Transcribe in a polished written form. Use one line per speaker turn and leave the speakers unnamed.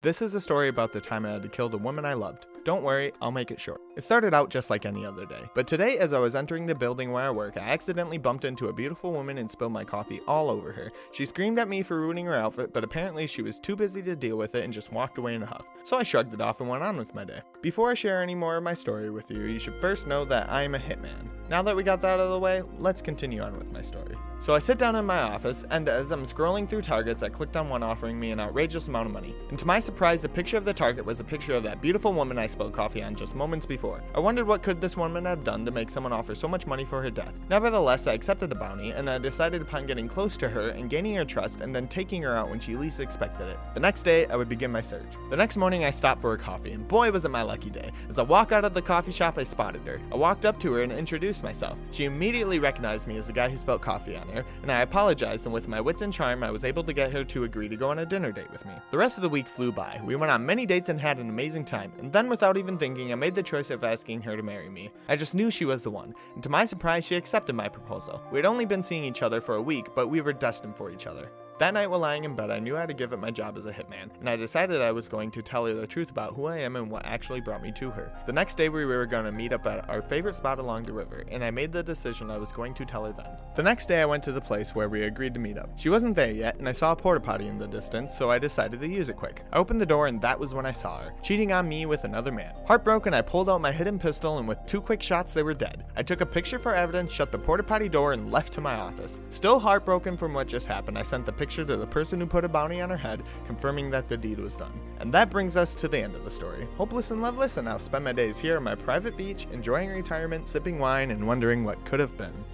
This is a story about the time I had to kill the woman I loved. Don't worry, I'll make it short. It started out just like any other day. But today, as I was entering the building where I work, I accidentally bumped into a beautiful woman and spilled my coffee all over her. She screamed at me for ruining her outfit, but apparently she was too busy to deal with it and just walked away in a huff. So I shrugged it off and went on with my day. Before I share any more of my story with you, you should first know that I am a hitman. Now that we got that out of the way, let's continue on with my story. So I sit down in my office, and as I'm scrolling through targets, I clicked on one offering me an outrageous amount of money. And to my surprise, the picture of the target was a picture of that beautiful woman I spilled coffee on just moments before. I wondered what could this woman have done to make someone offer so much money for her death. Nevertheless, I accepted the bounty, and I decided upon getting close to her and gaining her trust, and then taking her out when she least expected it. The next day, I would begin my search. The next morning, I stopped for a coffee, and boy was it my lucky day. As I walked out of the coffee shop, I spotted her. I walked up to her and introduced myself. She immediately recognized me as the guy who spilled coffee on her, and I apologized, and with my wits and charm, I was able to get her to agree to go on a dinner date with me. The rest of the week flew by. We went on many dates and had an amazing time, and then without even thinking, I made the choice of asking her to marry me. I just knew she was the one, and to my surprise, she accepted my proposal. We had only been seeing each other for a week, but we were destined for each other. That night while lying in bed, I knew I had to give up my job as a hitman, and I decided I was going to tell her the truth about who I am and what actually brought me to her. The next day we were going to meet up at our favorite spot along the river, and I made the decision I was going to tell her then. The next day I went to the place where we agreed to meet up. She wasn't there yet, and I saw a porta potty in the distance, so I decided to use it quick. I opened the door, and that was when I saw her, cheating on me with another man. Heartbroken, I pulled out my hidden pistol, and with 2 quick shots they were dead. I took a picture for evidence, shut the porta potty door, and left to my office. Still heartbroken from what just happened, I sent the picture to the person who put a bounty on her head, confirming that the deed was done. And that brings us to the end of the story. Hopeless and loveless, and I'll spend my days here on my private beach, enjoying retirement, sipping wine, and wondering what could have been.